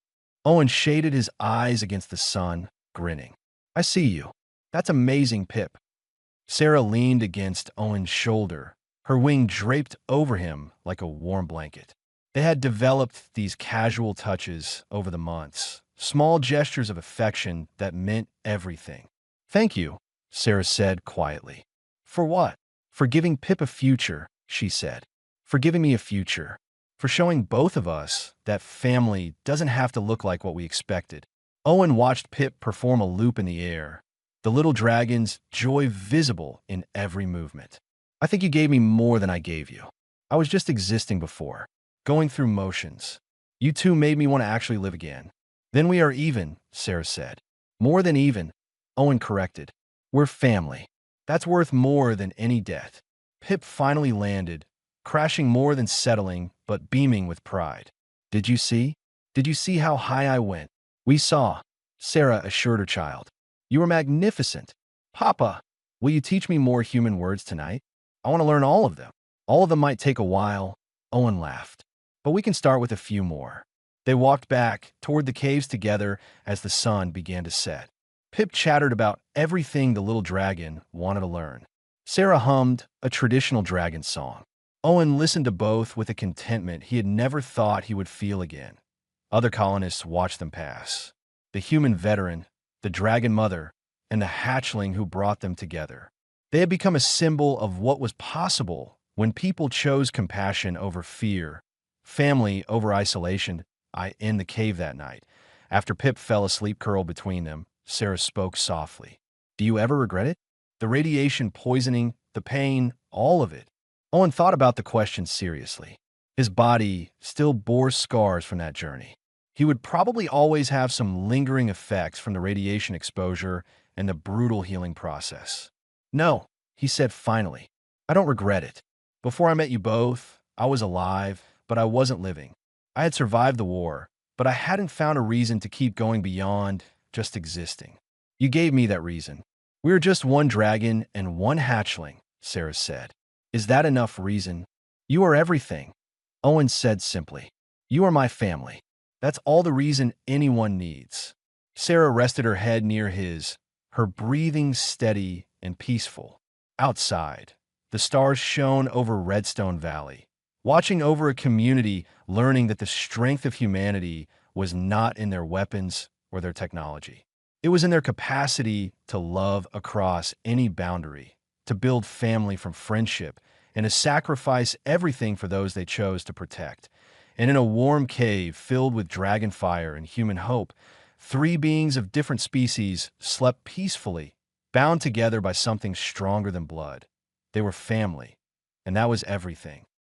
Owen shaded his eyes against the sun, grinning. I see you. That's amazing, Pip. Sarah leaned against Owen's shoulder, her wing draped over him like a warm blanket. They had developed these casual touches over the months, small gestures of affection that meant everything. Thank you, Sarah said quietly. For what? For giving Pip a future, she said. For giving me a future. For showing both of us that family doesn't have to look like what we expected. Owen watched Pip perform a loop in the air, the little dragon's joy visible in every movement. I think you gave me more than I gave you. I was just existing before, going through motions. You two made me want to actually live again. Then we are even, Sarah said. More than even, Owen corrected. We're family. That's worth more than any debt. Pip finally landed, crashing more than settling, but beaming with pride. Did you see? Did you see how high I went? We saw, Sarah assured her child. You were magnificent. Papa, will you teach me more human words tonight? I want to learn all of them. All of them might take a while, Owen laughed. But we can start with a few more. They walked back toward the caves together as the sun began to set. Pip chattered about everything the little dragon wanted to learn. Sarah hummed a traditional dragon song. Owen listened to both with a contentment he had never thought he would feel again. Other colonists watched them pass. The human veteran, the dragon mother, and the hatchling who brought them together. They had become a symbol of what was possible when people chose compassion over fear, family over isolation. In the cave that night, after Pip fell asleep curled between them, Sarah spoke softly. Do you ever regret it? The radiation poisoning, the pain, all of it. Owen thought about the question seriously. His body still bore scars from that journey. He would probably always have some lingering effects from the radiation exposure and the brutal healing process. No, he said finally. I don't regret it. Before I met you both, I was alive, but I wasn't living. I had survived the war, but I hadn't found a reason to keep going beyond just existing. You gave me that reason. We are just one dragon and one hatchling, Sarah said. Is that enough reason? You are everything, Owen said simply. You are my family. That's all the reason anyone needs. Sarah rested her head near his, her breathing steady and peaceful. Outside, the stars shone over Redstone Valley, watching over a community learning that the strength of humanity was not in their weapons or their technology. It was in their capacity to love across any boundary, to build family from friendship, and to sacrifice everything for those they chose to protect. And in a warm cave filled with dragon fire and human hope, 3 beings of different species slept peacefully, bound together by something stronger than blood. They were family, and that was everything.